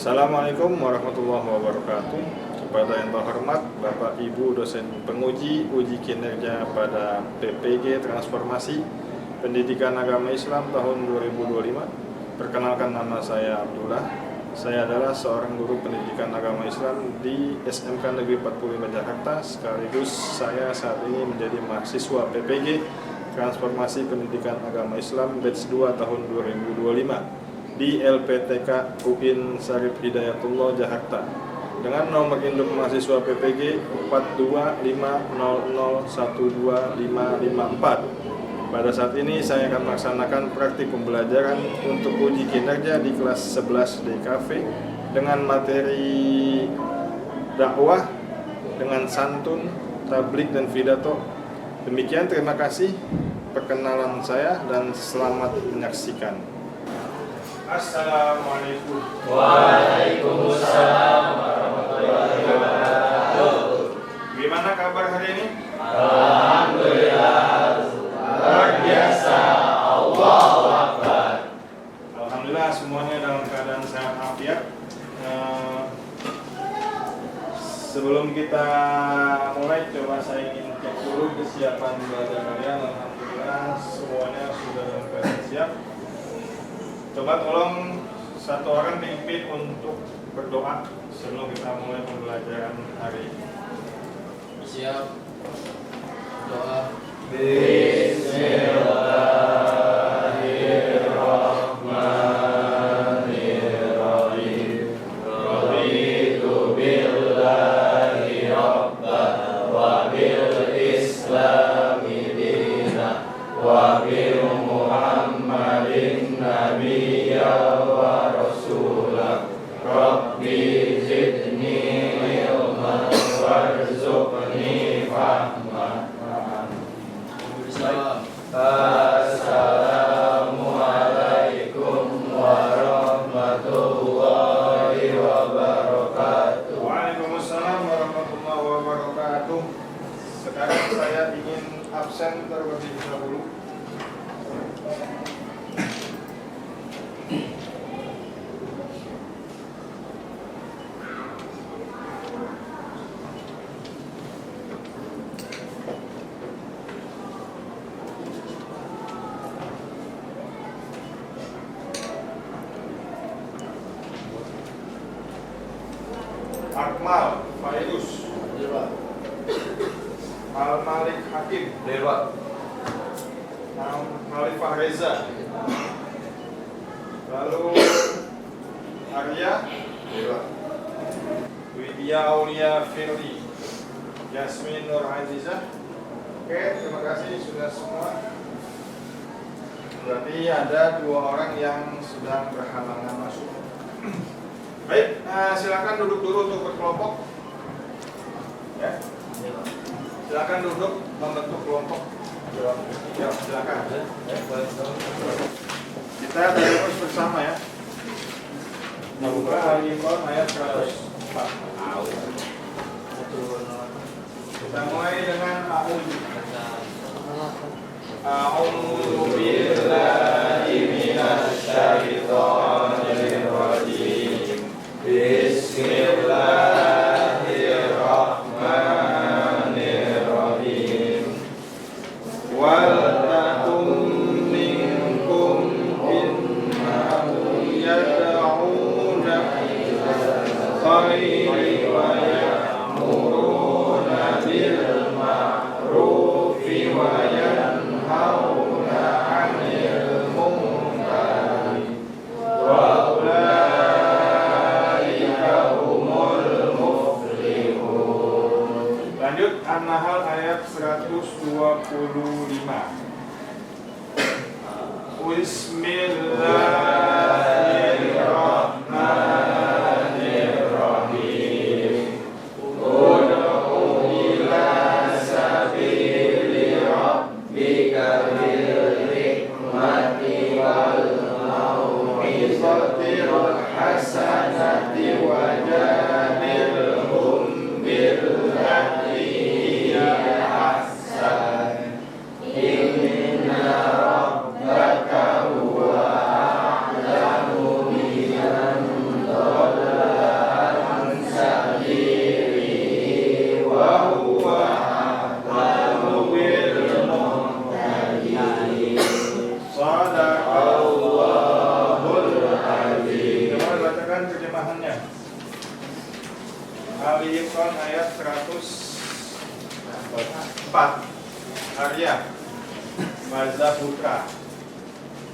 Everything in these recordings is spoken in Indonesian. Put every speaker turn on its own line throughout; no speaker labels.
Assalamualaikum warahmatullahi wabarakatuh. Kepada yang terhormat Bapak Ibu dosen penguji uji kinerja pada PPG Transformasi Pendidikan Agama Islam tahun 2025. Perkenalkan, nama saya Abdullah. Saya adalah seorang guru pendidikan agama Islam di SMK Negeri 45 Jakarta. Sekaligus saya saat ini menjadi mahasiswa PPG Transformasi Pendidikan Agama Islam batch 2 tahun 2025 di LPTK UIN Syarif Hidayatullah Jakarta dengan nomor induk mahasiswa PPG 42500125554. Pada saat ini saya akan melaksanakan praktik pembelajaran untuk uji kinerja di kelas 11 DKV dengan materi dakwah dengan santun, tablik dan pidato. Demikian, terima kasih perkenalan saya dan selamat menyaksikan. Assalamualaikum.
Waalaikumsalam warahmatullahi wabarakatuh.
Gimana kabar hari ini?
Alhamdulillah, luar biasa. Allahu Akbar.
Alhamdulillah semuanya dalam keadaan sehat afiat. Sebelum kita mulai, coba saya ingin cek dulu kesiapan belajar kalian. Alhamdulillah semuanya sudah dalam keadaan siap. Coba tolong satu orang pimpin untuk berdoa sebelum kita mulai pembelajaran hari ini.
Siap. Doa. Bismillahirrahmanirrahim. Raditu billahi rabban wa bil islami dinan wa bi Muhammadin nabiyya wa rasulah. Rabbi zidni ilman warzuqni fahman. Assalamualaikum warahmatullahi wabarakatuh.
Waalaikumsalam warahmatullahi wabarakatuh. Sekarang saya ingin absen terlebih dahulu. Akmal Faidus, Al-Malik Hakim, Khalifah Reza, lalu Arya, Widya Aulia Firly, Yasmin Nur Azizah. Oke, terima kasih sudah semua. Berarti ada 2 orang yang sedang berhalangan masuk. Baik, silakan duduk dulu untuk berkelompok. Ya, silakan duduk membentuk kelompok. Ya, silakan. Kita terus bersama ya. Buka Al-Imran ayat 104. Kita mulai dengan A'udzu billahi minasy syaithanir rajim. Bismillahirrahmanirrahim. Wal takum minkum innahum yad'una ilal khairi wa ya'muruna bil ma'rufi wa yanhauna 'anil munkari wa lanjut. An-Nahl ayat 125. Bismillahirrahmanirrahim. Ud'u ila sabili rabbika bil hikmati wal mau'izatil hasanati wajadilhum billati hiya ahsan. Inna rabbaka huwa bacakan terjemahannya. Ali Imran ayat 104. Arya Mazda Putra.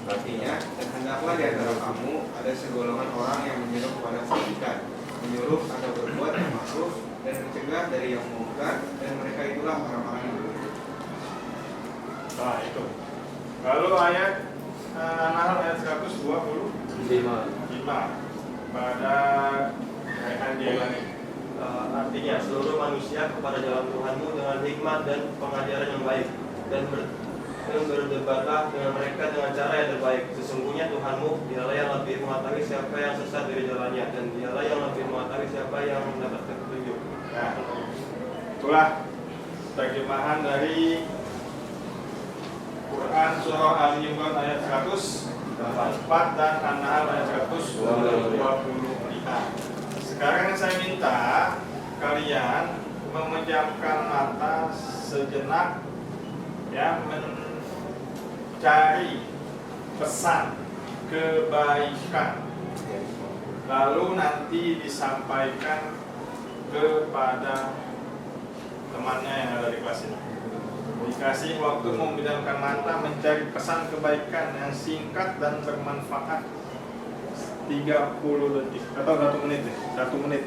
Artinya, dan hendaklah di antara kamu ada segolongan orang yang menyuruh kepada kebaikan, menyuruh atau berbuat yang makruh, dan mencegah dari yang mungkar, dan mereka itulah orang-orang yang beruntung.
Nah itu. Lalu ayat An-Nahl ayat 125 pada ayat dia lagi.
Artinya seluruh manusia kepada jalan Tuhanmu dengan hikmat dan pengajaran yang baik, dan berdebatlah dengan mereka dengan cara yang terbaik. Sesungguhnya Tuhanmu, dialah yang lebih mengetahui siapa yang sesat dari jalannya, dan dialah yang lebih mengetahui siapa yang mendapatkan petunjuk.
Nah, itulah terjemahan dari Quran surah Ali Imran ayat 104 dan An-Nahl ayat 125. Sekarang saya minta kalian memejamkan mata sejenak, ya, mencari pesan kebaikan, lalu nanti disampaikan kepada temannya yang ada di kelas ini. Dikasih waktu memejamkan mata mencari pesan kebaikan yang singkat dan bermanfaat 30 detik atau 1 menit deh. 1 menit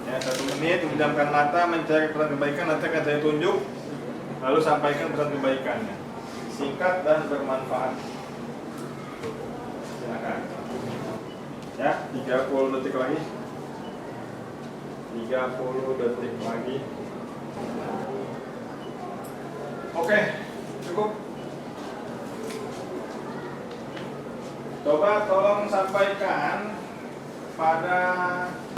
ya, 1 menit memejamkan mata mencari pesan kebaikan. Nanti akan saya tunjuk, lalu sampaikan pesan kebaikannya, singkat dan bermanfaat. Silakan ya, 30 detik lagi, 30 detik lagi. Oke, cukup. Coba tolong sampaikan pada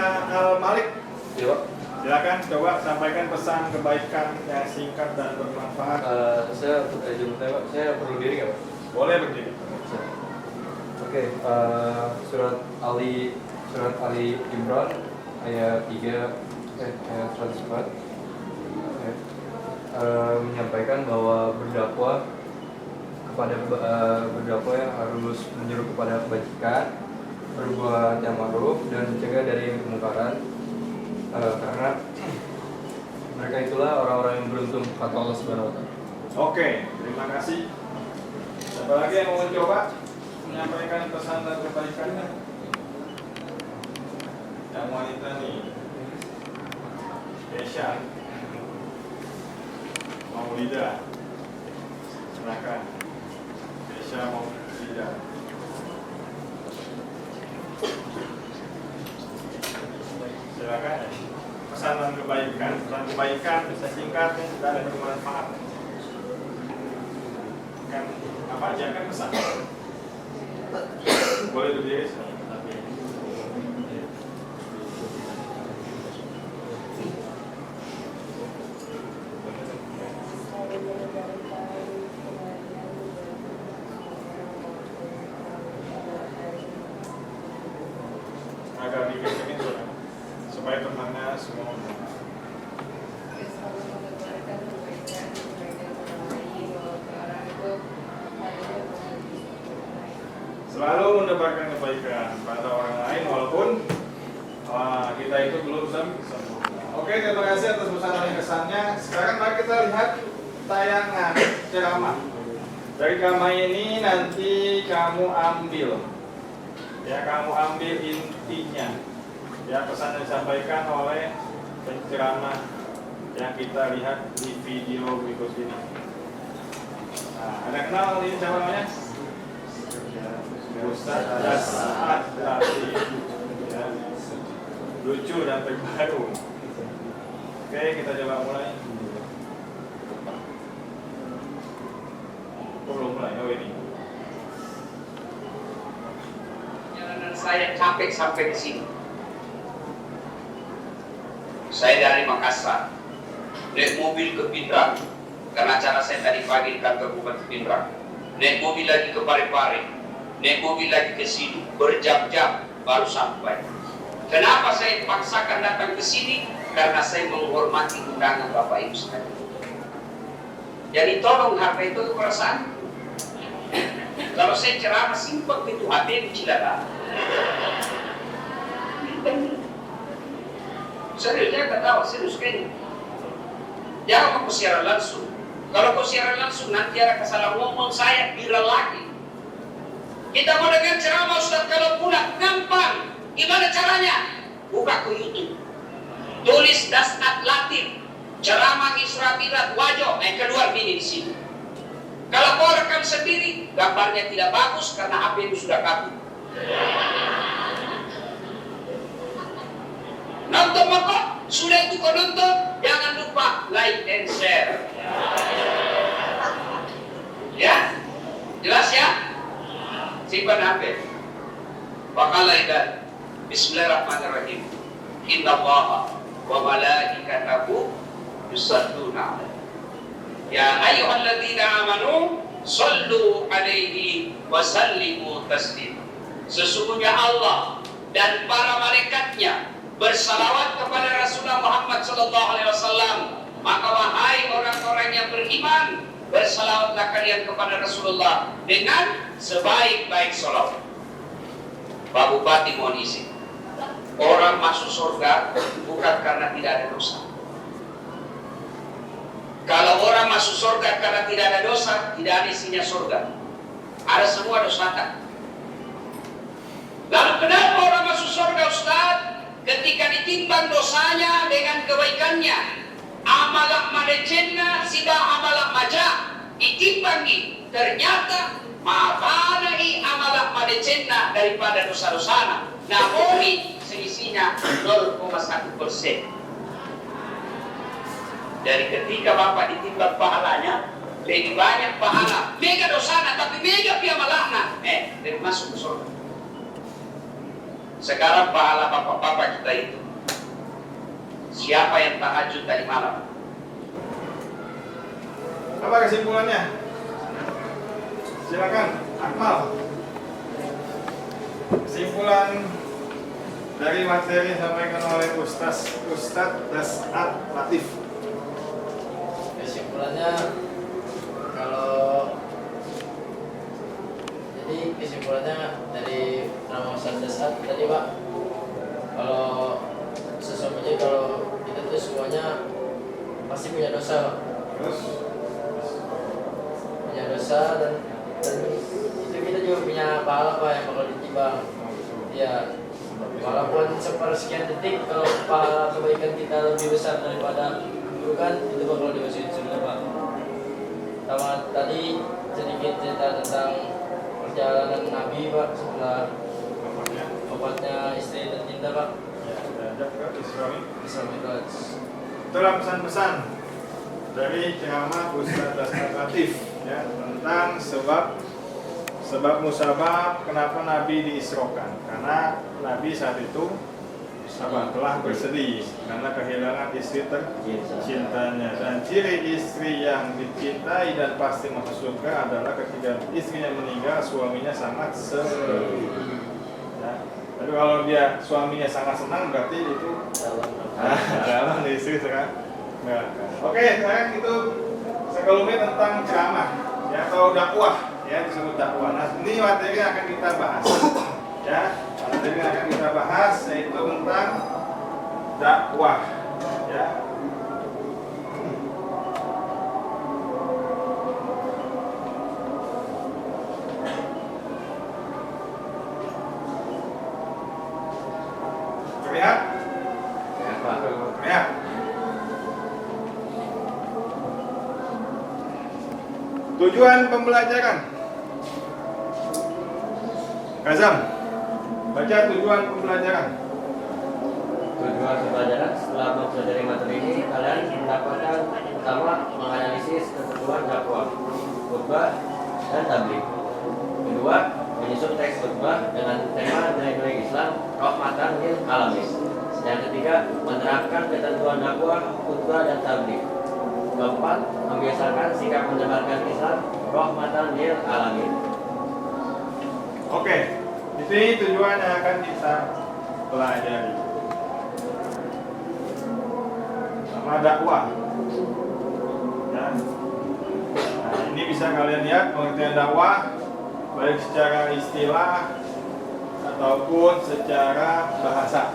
Al-Malik. Silakan coba sampaikan pesan kebaikan yang singkat dan bermanfaat.
Saya perlu diri nggak Pak?
Boleh berdiri.
Oke, surat Ali Imran ayat 104 menyampaikan bahwa berdakwah yang harus menyuruh kepada kebajikan, berbuat yang ma'ruf, dan mencegah dari kemungkaran, karena mereka itulah orang-orang yang beruntung, kata Allah Subhanahu wa Ta'ala.
Oke, terima kasih. Siapa lagi yang mau mencoba menyampaikan pesan dan kebaikannya? Yang wanita nih, Kesha, Maulida, silakan. Kesha Maulida. Silakan. Pesan dan kebaikan bisa singkat dan bermanfaat. Kan apa aja kan pesan. Boleh berdiri. Agak dikit-dikit supaya temannya semua ngomong. Selalu mendebarkan kebaikan pada orang lain walaupun kita itu belum sempurna. Oke, terima kasih atas pesan dan kesannya. Sekarang mari kita lihat tayangan ceramah. Dari ceramah ini nanti kamu ambil, ya, kamu ambil intinya, ya, pesan yang disampaikan oleh penceramah yang kita lihat di video berikut ini. Nah, ada kenal ini siapa namanya? Ustaz As'ad Latif, ya. Lucu dan terbaru. Oke, kita coba mulai. Belum mulai, oh ini.
Jalanan saya capek sampai ke sini. Saya dari Makassar, naik mobil ke Pindrang, karena acara saya tadi pagi di kantor Bupati Pindrang. Naik mobil lagi ke Parepare, naik mobil lagi ke sini, berjam-jam baru sampai. Kenapa saya paksakan datang ke sini? Karena saya menghormati undangan Bapak Ibu sekalian. Jadi tolong hargai itu perasaan. Kalau saya ceramah simpel itu hati Cilada. Serius, jangan ketawa, serius kayaknya. Jangan kau siaran langsung. Kalau kau siaran langsung nanti ada kesalah ngomong saya viral lagi. Kita mau dengar ceramah Ustaz kalau pulang, gampang. Gimana caranya? Buka ke YouTube. Tulis Dasat Latif, ceramah Isra Mi'raj Wajo, keluar bini di sini. Kalau kau rekam sendiri, gambarnya tidak bagus karena HP itu sudah kabur. Nonton maka sudah itu kau nonton, jangan lupa like and share. Ya, jelas ya? Simpan HP. Pakailah Bismillahirrahmanirrahim. Innallaha wa malaikatahu yusalluna 'alaihi. Ya ayyuhalladzina amanu shallu 'alaihi wa sallimu taslima. Sesungguhnya Allah dan para malaikatnya bersalawat kepada Rasulullah Muhammad sallallahu alaihi wasallam. Maka wahai orang-orang yang beriman, bersalawatlah kalian kepada Rasulullah dengan sebaik-baik salawat. Pak Bupati mohon izin. Orang masuk surga bukan karena tidak ada dosa. Kalau orang masuk surga karena tidak ada dosa, tidak ada isinya surga. Ada semua dosa tak. Lalu kenapa orang masuk surga, Ustaz? Ketika ditimbang dosanya dengan kebaikannya, amalak madecenna sida amalak majah ditimbangi, ternyata ma'afanahi amalak madecenna daripada dosa-dosana. Namun selisihnya 0,1%. Dari ketika Bapak ditimbang pahalanya, lebih banyak pahala, mega dosana tapi mega piamalakna, dari masuk ke surga. Sekarang pahala bapak-bapak kita itu, siapa yang tahajud tadi malam?
Apa kesimpulannya? Silakan, Akmal. Kesimpulan dari materi yang disampaikan oleh Ustaz Dasat Latif.
Kesimpulannya, kesimpulannya dari nama Ustaz Dasat tadi Pak, kalau sesungguhnya kalau kita tuh semuanya pasti punya dosa Pak.
Terus
Punya dosa dan itu kita juga punya pahala Pak yang bakal ditimbang. Ya, walaupun sepersekian detik, kalau pahala kebaikan kita lebih besar daripada keburukan, itu bakal dimasukin surga Pak. Sama tadi sedikit cerita tentang perjalanan Nabi Pak setelah wafatnya istri tercinta Pak.
ya, diajak ke
Isra Mi'raj.
Itulah pesan-pesan dari ceramah Ustaz Dasat Latif ya, tentang sebab musabab kenapa Nabi diisrokan. Karena Nabi saat itu telah bersedih karena kehilangan istri tercintanya, dan ciri istri yang dicintai dan pasti masuk surga adalah ketika istrinya meninggal suaminya sangat sedih ya. Tapi kalau dia suaminya sangat senang berarti itu dalam istri sekarang enggak. Oke, sekarang itu sekelumit tentang ceramah ya, atau dakwah ya, disebut dakwah. Nah, ini materi yang akan kita bahas ya. Materi yang akan kita bahas yaitu tentang dakwah ya. Terlihat? Terlihat? Tujuan pembelajaran. Kazam, baca tujuan pembelajaran.
Tujuan pembelajaran setelah mempelajari materi ini, kalian mendapatkan pertama menganalisis ketentuan dakwah, khutbah, dan tabligh. Kedua, menyusun teks khutbah dengan tema nilai-nilai Islam rahmatan lil alamin. Yang ketiga, menerapkan ketentuan dakwah, khutbah, dan tabligh. Keempat, membiasakan sikap menyebarkan Islam rahmatan lil alamin.
Oke, di sini tujuan yang akan kita pelajari. Sama dakwah. Ya. Nah, ini bisa kalian lihat pengertian dakwah baik secara istilah ataupun secara bahasa.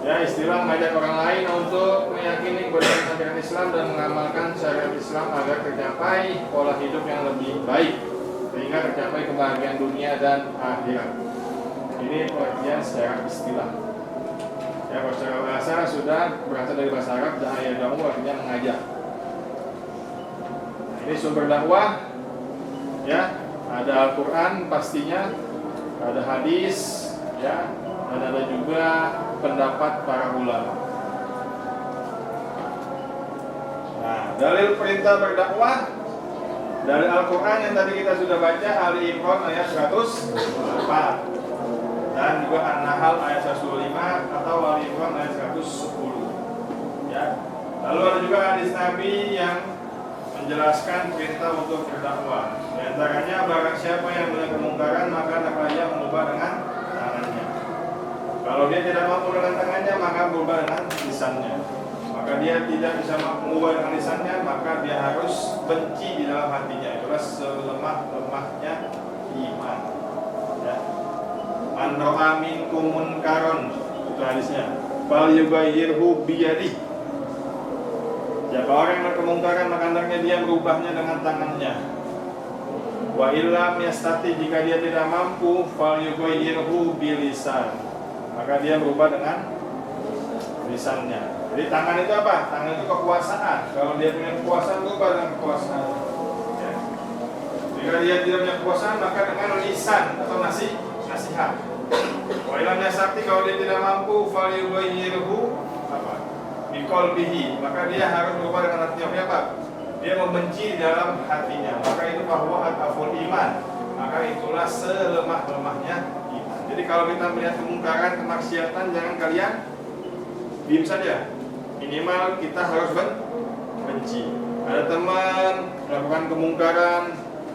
Ya, istilah mengajak orang lain untuk meyakini kebenaran ajaran Islam dan mengamalkan syariat Islam agar tercapai pola hidup yang lebih baik sehingga tercapai kebahagiaan dunia dan akhirat. Ini pengertian secara istilah. Ya, kalau secara bahasa sudah berasal dari bahasa Arab, da'aya damu artinya mengajak. Nah, ini sumber dakwah. Ya, ada Al-Quran pastinya, ada hadis, ya, dan ada juga pendapat para ulama. Nah, dalil perintah berdakwah dari Al-Quran yang tadi kita sudah baca, Ali Imran ayat 104 dan juga An-Nahl ayat 105 atau Ali Imran ayat 110. Ya. Lalu ada juga hadis Nabi yang menjelaskan perintah untuk berdakwah. Di antaranya, barang siapa yang melihat kemungkaran maka hendaklah ia mengubah dengan tangannya. Kalau dia tidak mampu dengan tangannya maka berubah dengan lisannya. Maka dia tidak bisa mengubah dengan lisannya, maka dia harus benci di dalam hatinya. Itulah selemah-lemahnya iman. Ya. Man ra'a minkum munkaron, itu hadisnya. Fal yughayyirhu biyadihi. Siapa orang yang berkemungkaran maka hendaknya dia merubahnya dengan tangannya. Wa illam yastati, jika dia tidak mampu, fal yughayyirhu bilisan, maka dia berubah dengan lisannya. Jadi tangan itu apa? Tangan itu kekuasaan. Kalau dia punya kekuasaan, berubah dengan kekuasaan. Ya. Jika dia tidak punya kekuasaan, maka dengan lisan atau nasihat. Wa illam yastati, kalau dia tidak mampu, fal yughayyirhu biqalbihi, maka dia harus berubah dengan hatinya. Apa? Dia membenci di dalam hatinya. Maka itu bahwa adaful iman. Maka itulah selemah-lemahnya iman. Jadi kalau kita melihat kemungkaran, kemaksiatan, jangan kalian diam saja. Minimal kita harus benci. Ada teman melakukan kemungkaran,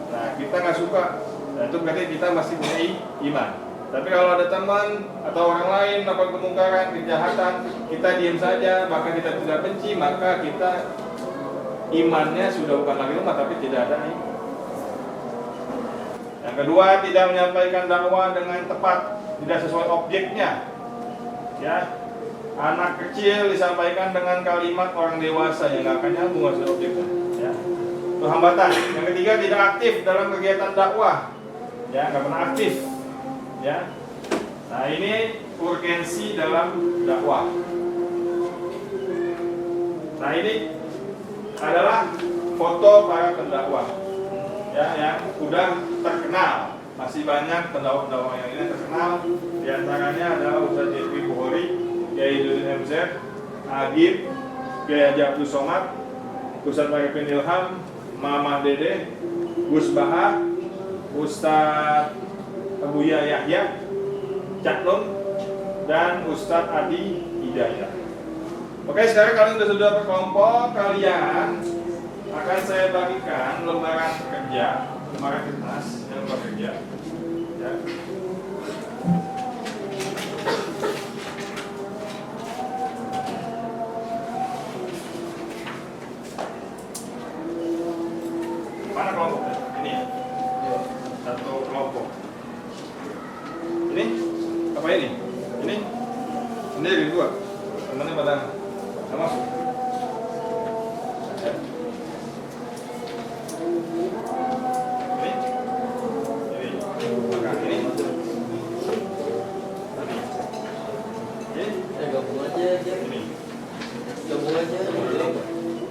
nah kita nggak suka, nah itu berarti kita masih punya iman. Tapi kalau ada teman atau orang lain melakukan kemungkaran, kejahatan, kita diam saja, maka kita tidak benci, maka kita imannya sudah bukan lagi lemah, tapi tidak ada iman. Yang kedua, tidak menyampaikan dakwah dengan tepat, tidak sesuai objeknya. Ya, anak kecil disampaikan dengan kalimat orang dewasa yang nggak akan nyambung sesuai objeknya. Ya, itu hambatan. Yang ketiga, tidak aktif dalam kegiatan dakwah. Ya, nggak pernah aktif. Ya, nah ini urgensi dalam dakwah. Nah ini adalah foto para pendakwah, ya, yang sudah terkenal. Masih banyak pendakwah yang ini terkenal. Di antaranya adalah Ustaz Jeffrey Bukhari, Kiai Dudin MZ, Agib, Kiai Haji Abdul Somad, Ustaz Arifin Ilham, Mama Dede, Gus Baha, Ustaz Buya Yahya, Cak Nun, dan Ustadz Adi Hidayah. Oke, sekarang kalian sudah berkelompok, kalian akan saya bagikan lembaran kerja, lembaran kertas, lembaran kerja. Ya. Mana kelompoknya? Ini ya? Satu kelompok. Ini? Apa ini? Ini? Ini dari dua. Temannya pada nggak masuk. Ya. Ini? Maka ini? Ini?
Gabung aja.
Ini?
Gabung aja.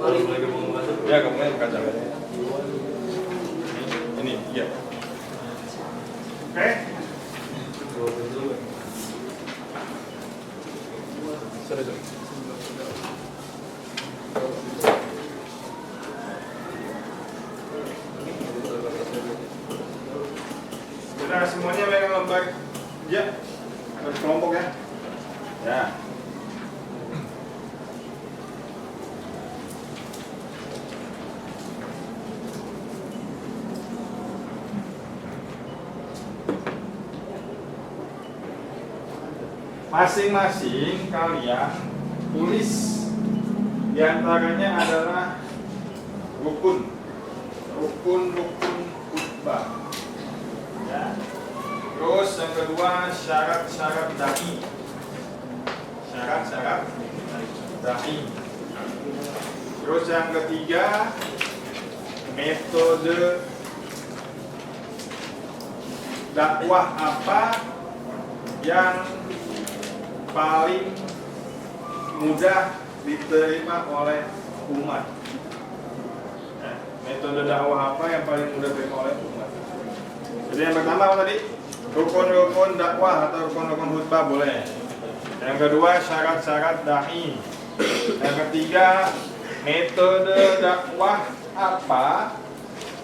Paling mulai gabung masuk.
Ya, gabungnya kacang. Ini? Iya. Oke? Sorry. Sudah semuanya pegang lembar. Ya. Ada kelompok ya. Ya. Masing-masing kalian tulis diantaranya adalah rukun khutbah. Ya. Terus yang kedua syarat-syarat dai. Syarat-syarat dai. Terus yang ketiga, metode dakwah apa yang paling mudah diterima oleh umat? Metode dakwah apa yang paling mudah diterima oleh umat? Jadi yang pertama apa tadi? Rukun-rukun dakwah atau rukun-rukun khutbah boleh. Yang kedua, syarat-syarat dai. Yang ketiga, metode dakwah apa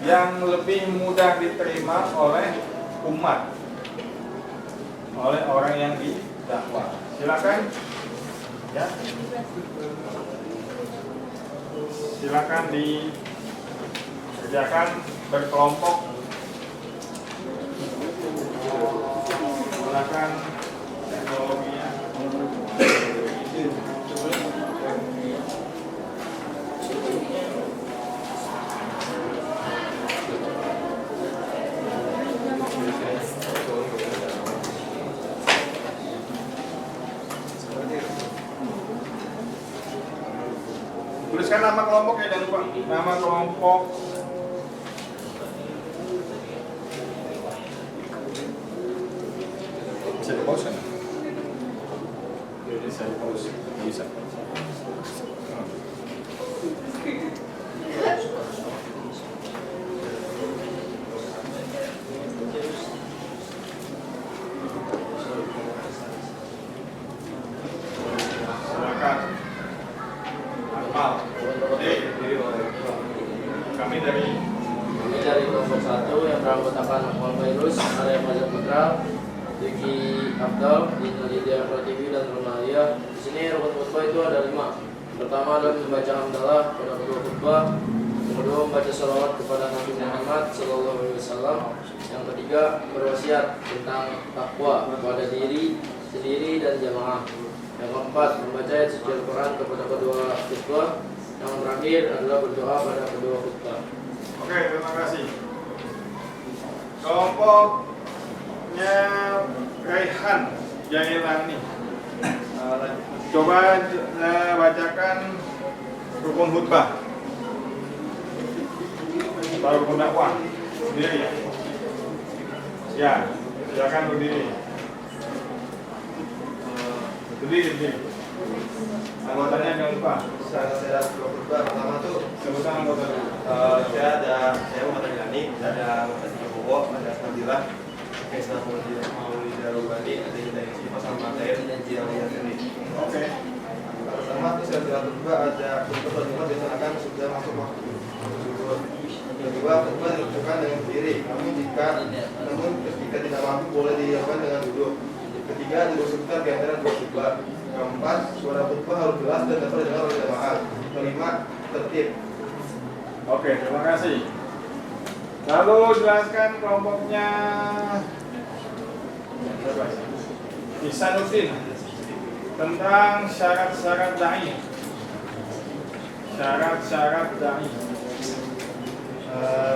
yang lebih mudah diterima oleh umat, oleh orang yang didakwah. Silakan, ya. Silakan dikerjakan berkelompok. Silakan teknologinya. Tuliskan nama kelompok ya, jangan lupa nama kelompok. Bisa di pause kan? Bisa di pause, bisa. Kami dari
kelompok 1 yang beranggotakan Muhammad Fairuz, Arya Fajar Putra, Diki Abdal, Dinalidia Pratiwi dan Romalia. Di sini rukun khutbah itu ada 5. Pertama adalah membaca hamdalah pada kedua khutbah. Yang kedua membaca sholawat kepada Nabi Muhammad SAW. Yang ketiga berwasiat tentang takwa kepada diri sendiri dan jamaah. Yang keempat membaca ayat suci Al-Quran kepada kedua khutbah. Yang terakhir adalah berdoa pada kedua khutbah.
Oke, terima kasih. Kelompoknya Raihan Jailani. Coba bacakan rukun khutbah. Atau rukun dakwah. Sendiri ya. Ya, silakan berdiri. Berdiri. Anggotanya jangan lupa.
Saya khutbah pertama tuh
Sebutan anggota dulu.
Saya Muhammad Ilani, ada Muhammad Bowo, ada Fadilah, Kaisar Maulid Darubani, ada Hidayah Sifat sama Tair dan Jirawiyah sendiri.
Oke.
pertama tuh saya khutbah ada khutbah pertama dilaksanakan sudah masuk waktu zuhur. Yang kedua khutbah dilakukan dengan berdiri, namun ketika tidak mampu boleh dilakukan dengan duduk. Ketiga duduk sebentar di antara dua khutbah. Keempat, suara khutbah harus jelas dan dapat didengar oleh jemaah. Kelima, tertib.
Oke, terima kasih. Lalu jelaskan kelompoknya Ihsanuddin tentang syarat-syarat dai. Syarat-syarat dai.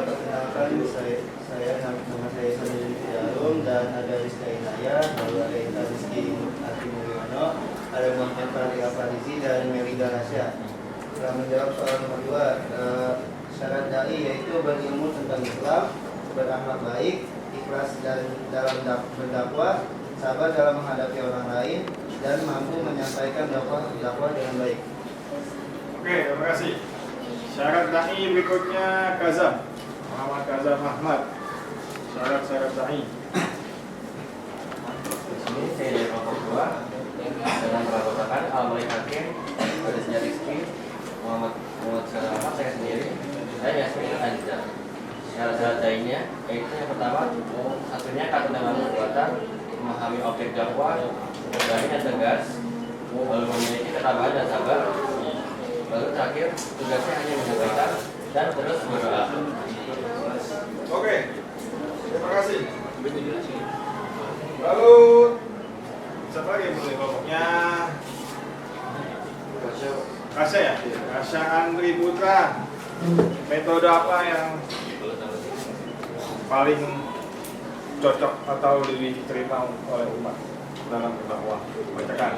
Perkenalkan saya nama saya Ihsanuddin Fidarum dan ada Rizka Inayah, lalu ada Inta Rizki Ati Mulyono, ada Muhammad Fahri Farizi dan Melida Nasya. Setelah menjawab soal nomor 2, syarat dai yaitu berilmu tentang Islam, berakhlak baik, ikhlas dalam berdakwah, sabar dalam menghadapi orang lain, dan mampu menyampaikan dakwah dengan baik.
Oke, terima kasih. Syarat dai berikutnya Kazam Muhammad Kazam Ahmad. Syarat-syarat dai.
Di sini saya dari kelompok 2 dengan beranggotakan Al-Malik Hakim, ada Sejarah Rizki, Muhammad Salamat, saya sendiri, dan Yasmin Anza. Syarat-syarat lainnya yaitu yang pertama, satunya kata dengan perbuatan, memahami objek dakwah, berani dan tegas, lalu memiliki ketabahan dan sabar, lalu terakhir tugasnya hanya menyampaikan dan terus berdoa.
Oke, terima kasih. Lalu siapa lagi yang boleh kelompoknya? Kasya ya? Kasya Andri Putra. Metode apa yang paling cocok atau lebih diterima oleh umat dalam berdakwah? Bacakan.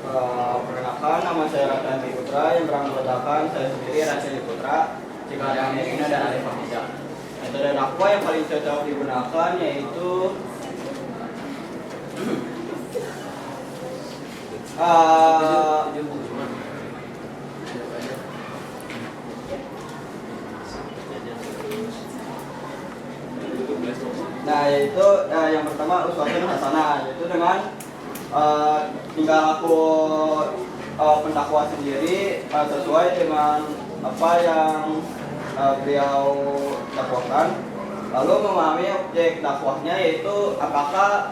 Perkenalkan, nama saya Raffandi Putra, yang berang meledakan saya sendiri Rasyadi Putra, Cikarang Erina dan Arif Hamzah. Metode dakwah yang paling cocok digunakan yaitu yaitu yang pertama uswatun hasanah, yaitu dengan tinggal aku pendakwah sendiri sesuai dengan apa yang beliau dakwahkan, lalu memahami objek dakwahnya, yaitu apakah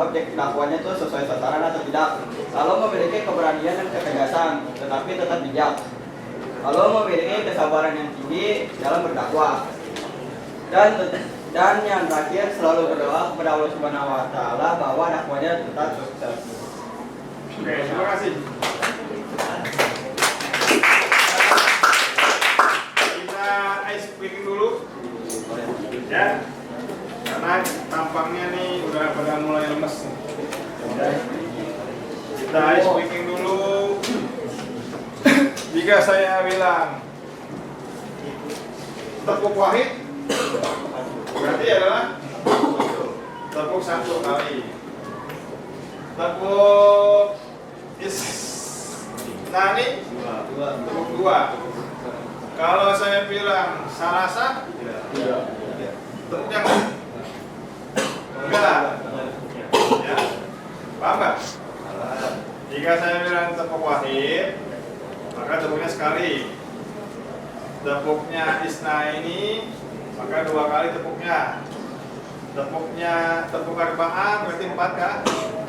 objek dakwahnya itu sesuai sasaran atau tidak, lalu memiliki keberanian dan ketegasan tetapi tetap bijak, lalu memiliki kesabaran yang tinggi dalam berdakwah, dan yang terakhir selalu berdoa kepada Allah Subhanahu wa taala bahwa dakwahnya tetap sukses.
Oke, terima kasih. Kita ice breaking dulu. Ya. Karena tampangnya nih udah pada mulai lemes nih. Ya. Kita ice breaking dulu. Jika saya bilang tepuk wahid, berarti adalah tepuk 1 kali. Tepuk isnani, tepuk 2. Kalau saya bilang salasa, tepuk yang enggak. Ya. Paham nggak? Jika saya bilang tepuk wahid, maka tepuknya sekali. Tepuknya isna ini, maka 2 kali tepuknya. Tepuk arba'ah berarti 4 kan?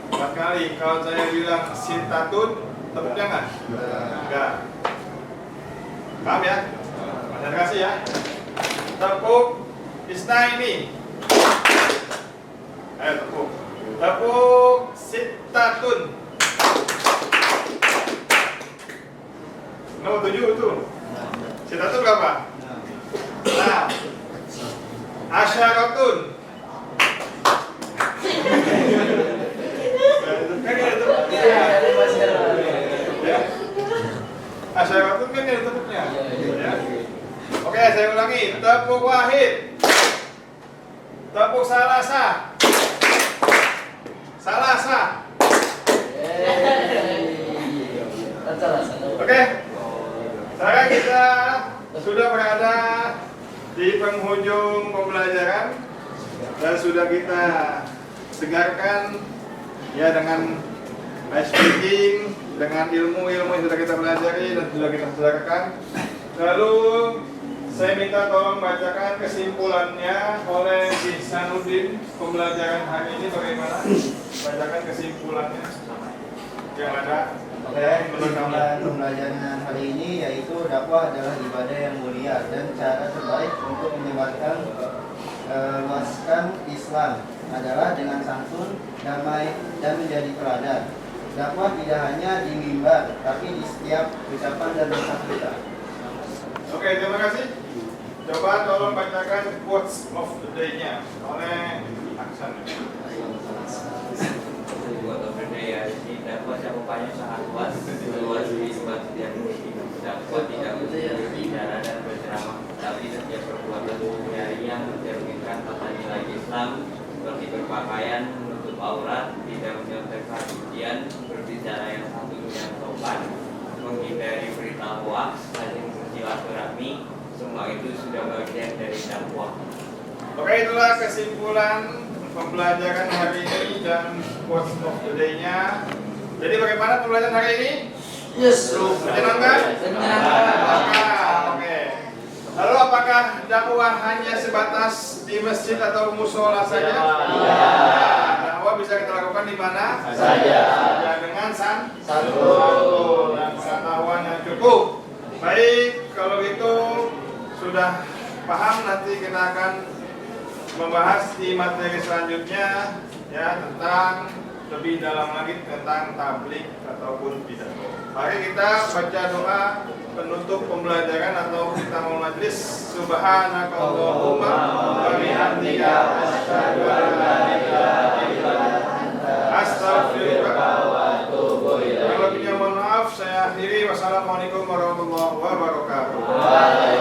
4 kali. Kalau saya bilang sintatun, tepuknya enggak? Enggak. Paham ya? Konsentrasi ya. Tepuk isna ini. Ayo tepuk. Tepuk sintatun. Nomor 7 itu. Sintatun berapa? 6. Asyaratun. Asyaratun kan ada tepuknya. Ya. Oke, saya ulangi. Tepuk wahid. Tepuk salasa. Salasa. Oke. Sekarang kita sudah berada di penghujung pembelajaran dan sudah kita segarkan ya dengan ice breaking, dengan ilmu-ilmu yang sudah kita pelajari dan sudah kita segarkan. Lalu saya minta tolong bacakan kesimpulannya oleh Ihsanuddin. Pembelajaran hari ini bagaimana? Bacakan kesimpulannya yang ada.
Oke, kesimpulan pembelajaran hari ini yaitu dakwah adalah ibadah yang mulia dan cara terbaik untuk menyebarkan luaskan Islam adalah dengan santun, damai, dan menjadi teladan. Dakwah tidak hanya di mimbar, tapi di setiap ucapan dan lisan kita.
Oke, terima kasih. Coba tolong bacakan quotes of the day-nya oleh Aksan.
Quote of the day ya, ini dakwah cakupannya sangat luas, meluas di sebuah setiap muslim. Dakwah tidak berbicara dan berceramah, tapi setiap perbuatan sehari-hari yang mencerminkan tata nilai Islam, seperti berpakaian, menutup aurat, tidak menyelesaikan ujian, berbicara yang santun yang sopan, menghindari berita hoaks, saling bersilaturahmi, semua itu sudah bagian dari dakwah.
Oke, itulah kesimpulan pembelajaran hari ini dan quotes of the day-nya. Jadi bagaimana pembelajaran hari ini?
Yes,
Menyenangkan? Menyenangkan. Oke. Lalu apakah dakwah hanya sebatas di masjid atau musola saja?
Iya.
Dakwah bisa kita lakukan di mana
Saja.
Ya, dengan santun dan pengetahuan yang cukup. Baik, kalau gitu sudah paham, nanti kita akan membahas di materi selanjutnya ya tentang lebih dalam lagi tentang tabligh ataupun pidato. Mari kita baca doa penutup pembelajaran atau kita mau majlis. Subhanakallahumma wa bihamdika asyhadu an la ilaha akhiri. Wassalamualaikum warahmatullahi wabarakatuh.